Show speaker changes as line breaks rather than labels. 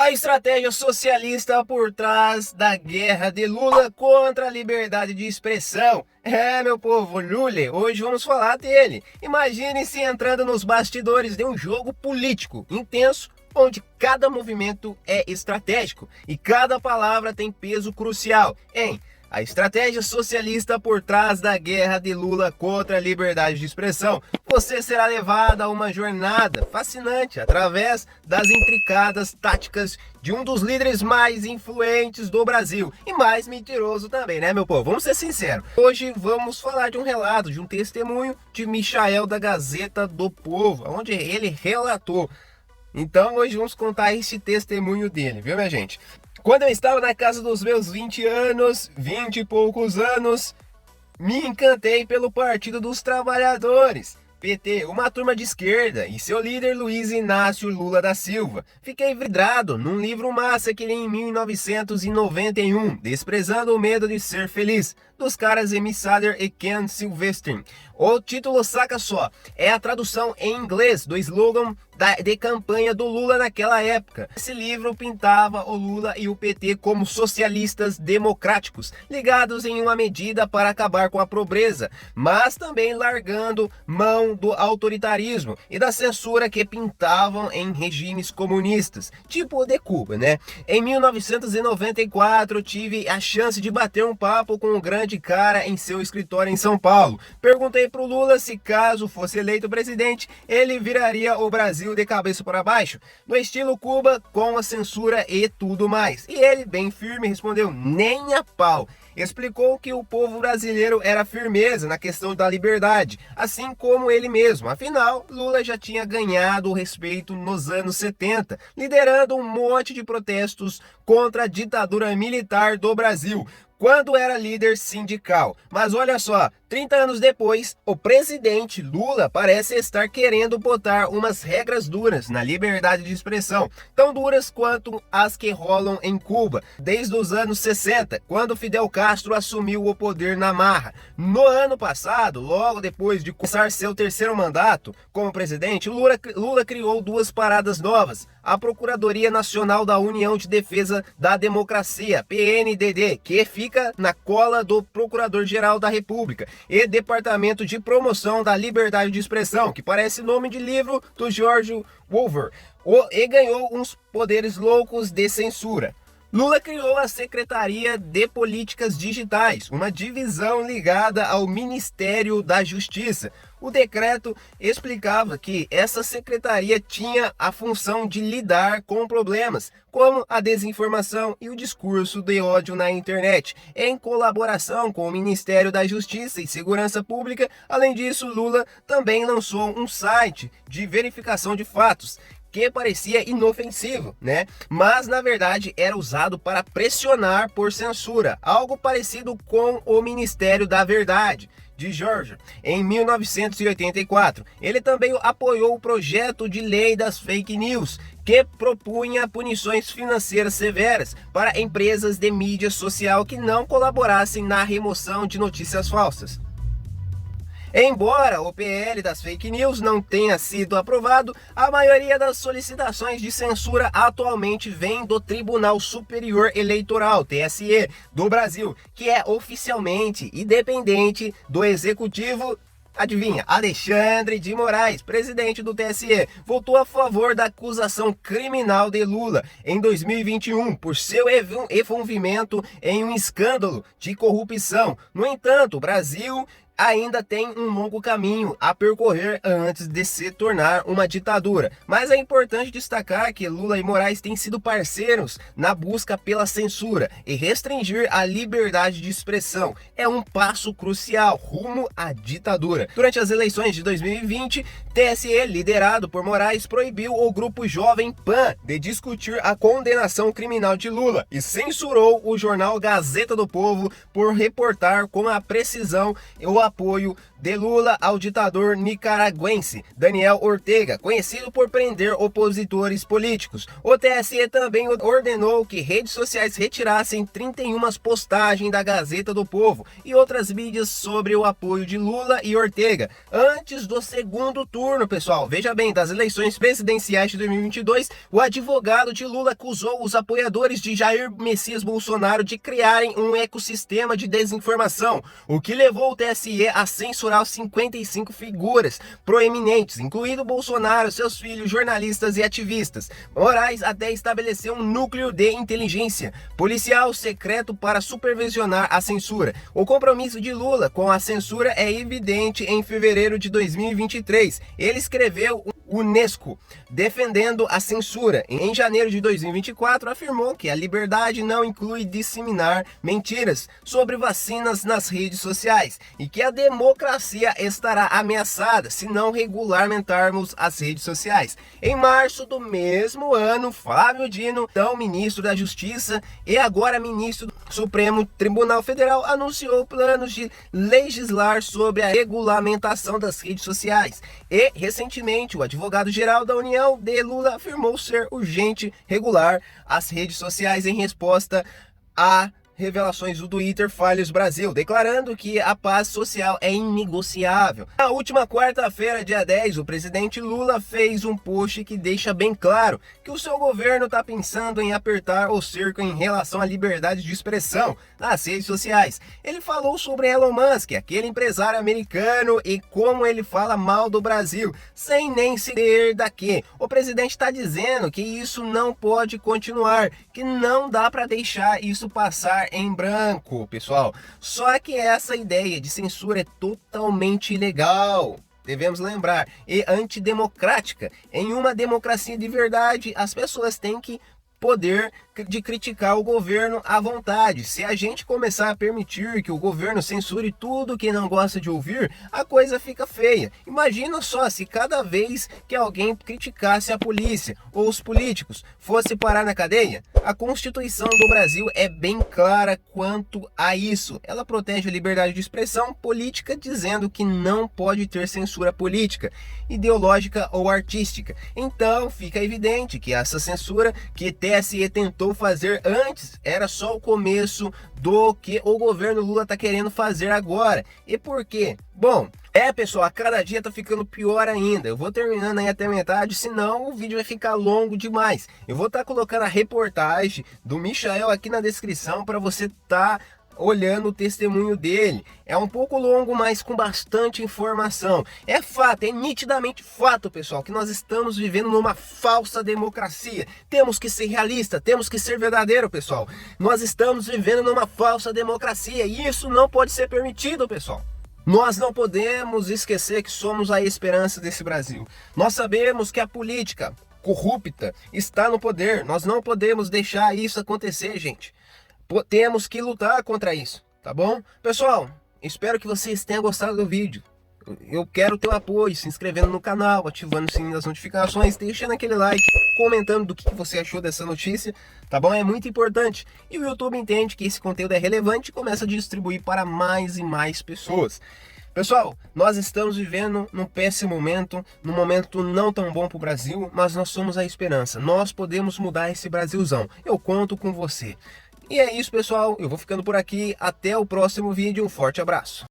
A estratégia socialista por trás da guerra de Lula contra a liberdade de expressão. Meu povo, Lula, hoje vamos falar dele. Imagine-se entrando nos bastidores de um jogo político intenso, onde cada movimento é estratégico e cada palavra tem peso crucial. A estratégia socialista por trás da guerra de Lula contra a liberdade de expressão. Você será levado a uma jornada fascinante através das intricadas táticas de um dos líderes mais influentes do Brasil e mais mentiroso também, né, meu povo? Vamos ser sinceros. Hoje vamos falar de um relato, de um testemunho de Michael da Gazeta do Povo, onde ele relatou. Então hoje vamos contar esse testemunho dele, viu, minha gente? Quando eu estava na casa dos meus 20 e poucos anos, me encantei pelo Partido dos Trabalhadores, PT, uma turma de esquerda, e seu líder Luiz Inácio Lula da Silva. Fiquei vidrado num livro massa que li em 1991, Desprezando o Medo de Ser Feliz, dos caras Amy Sader e Ken Silvestrin. O título, saca só, é a tradução em inglês do slogan de campanha do Lula naquela época. Esse livro pintava o Lula e o PT como socialistas democráticos, ligados em uma medida para acabar com a pobreza, mas também largando mão do autoritarismo e da censura que pintavam em regimes comunistas, tipo o de Cuba, né? Em 1994, tive a chance de bater um papo com um grande cara em seu escritório em São Paulo. Perguntei pro Lula se, caso fosse eleito presidente, ele viraria o Brasil de cabeça para baixo, no estilo Cuba, com a censura e tudo mais. E ele, bem firme, respondeu: nem a pau. Explicou que o povo brasileiro era firmeza na questão da liberdade, assim como ele mesmo. Afinal, Lula já tinha ganhado o respeito nos anos 70, liderando um monte de protestos contra a ditadura militar do Brasil, quando era líder sindical. Mas olha só, 30 anos depois, o presidente Lula parece estar querendo botar umas regras duras na liberdade de expressão, tão duras quanto as que rolam em Cuba, desde os anos 60, quando Fidel Castro assumiu o poder na marra. No ano passado, logo depois de começar seu terceiro mandato como presidente, Lula criou duas paradas novas: a Procuradoria Nacional da União de Defesa da Democracia, PNDD, que fica na cola do Procurador-Geral da República, e Departamento de Promoção da Liberdade de Expressão, que parece nome de livro do George Orwell, e ganhou uns poderes loucos de censura. Lula criou a Secretaria de Políticas Digitais, uma divisão ligada ao Ministério da Justiça. O decreto explicava que essa secretaria tinha a função de lidar com problemas, como a desinformação e o discurso de ódio na internet, em colaboração com o Ministério da Justiça e Segurança Pública. Além disso, Lula também lançou um site de verificação de fatos, que parecia inofensivo, né? Mas na verdade era usado para pressionar por censura, algo parecido com o Ministério da Verdade de George, em 1984. Ele também apoiou o projeto de lei das fake news, que propunha punições financeiras severas para empresas de mídia social que não colaborassem na remoção de notícias falsas. Embora o PL das fake news não tenha sido aprovado, a maioria das solicitações de censura atualmente vem do Tribunal Superior Eleitoral, TSE, do Brasil, que é oficialmente independente do Executivo. Adivinha? Alexandre de Moraes, presidente do TSE, votou a favor da acusação criminal de Lula em 2021 por seu envolvimento em um escândalo de corrupção. No entanto, o Brasil ainda tem um longo caminho a percorrer antes de se tornar uma ditadura. Mas é importante destacar que Lula e Moraes têm sido parceiros na busca pela censura, e restringir a liberdade de expressão é um passo crucial rumo à ditadura. Durante as eleições de 2020, TSE, liderado por Moraes, proibiu o grupo Jovem Pan de discutir a condenação criminal de Lula e censurou o jornal Gazeta do Povo por reportar com a precisão o apoio de Lula ao ditador nicaragüense Daniel Ortega, conhecido por prender opositores políticos. O TSE também ordenou que redes sociais retirassem 31 postagens da Gazeta do Povo e outras mídias sobre o apoio de Lula e Ortega antes do segundo turno, pessoal. Veja bem, das eleições presidenciais de 2022, o advogado de Lula acusou os apoiadores de Jair Messias Bolsonaro de criarem um ecossistema de desinformação, o que levou o TSE a censurar 55 figuras proeminentes, incluindo Bolsonaro, seus filhos, jornalistas e ativistas. Moraes até estabeleceu um núcleo de inteligência policial secreto para supervisionar a censura. O compromisso de Lula com a censura é evidente em fevereiro de 2023. Ele escreveu Unesco, defendendo a censura. Em janeiro de 2024, afirmou que a liberdade não inclui disseminar mentiras sobre vacinas nas redes sociais e que a democracia estará ameaçada se não regulamentarmos as redes sociais. Em março do mesmo ano, Flávio Dino, então ministro da Justiça e agora ministro do Supremo Tribunal Federal, anunciou planos de legislar sobre a regulamentação das redes sociais. E, recentemente, o advogado-geral da União de Lula afirmou ser urgente regular as redes sociais em resposta a revelações do Twitter Falhos Brasil, declarando que a paz social é inegociável. Na última quarta-feira, dia 10, o presidente Lula fez um post que deixa bem claro que o seu governo está pensando em apertar o cerco em relação à liberdade de expressão nas redes sociais. Ele falou sobre Elon Musk, aquele empresário americano, e como ele fala mal do Brasil, sem nem se ter daqui. O presidente está dizendo que isso não pode continuar, que não dá para deixar isso passar em branco, pessoal. Só que essa ideia de censura é totalmente ilegal. Devemos lembrar, e antidemocrática. Em uma democracia de verdade, as pessoas têm que poder de criticar o governo à vontade. Se a gente começar a permitir que o governo censure tudo que não gosta de ouvir, a coisa fica feia. Imagina só se cada vez que alguém criticasse a polícia ou os políticos fosse parar na cadeia. A Constituição do Brasil é bem clara quanto a isso. Ela protege a liberdade de expressão política, dizendo que não pode ter censura política, ideológica ou artística. Então fica evidente que essa censura que TSE tentou fazer antes era só o começo do que o governo Lula está querendo fazer agora. E por quê? Bom, pessoal, a cada dia tá ficando pior ainda. Eu vou terminando aí até metade, senão o vídeo vai ficar longo demais. Eu vou estar colocando a reportagem do Michael aqui na descrição para você olhando o testemunho dele. É um pouco longo, mas com bastante informação. É fato, é nitidamente fato, pessoal, que nós estamos vivendo numa falsa democracia. Temos que ser realistas, temos que ser verdadeiro, pessoal. Nós estamos vivendo numa falsa democracia e isso não pode ser permitido, pessoal. Nós não podemos esquecer que somos a esperança desse Brasil. Nós sabemos que a política corrupta está no poder. Nós não podemos deixar isso acontecer, gente. Temos que lutar contra isso, tá bom? Pessoal, espero que vocês tenham gostado do vídeo. Eu quero teu apoio, se inscrevendo no canal, ativando o sininho das notificações, deixando aquele like, comentando do que você achou dessa notícia, tá bom? É muito importante. E o YouTube entende que esse conteúdo é relevante e começa a distribuir para mais e mais pessoas. Pessoal, nós estamos vivendo num péssimo momento, num momento não tão bom para o Brasil, mas nós somos a esperança. Nós podemos mudar esse Brasilzão. Eu conto com você. E é isso, pessoal. Eu vou ficando por aqui. Até o próximo vídeo. Um forte abraço.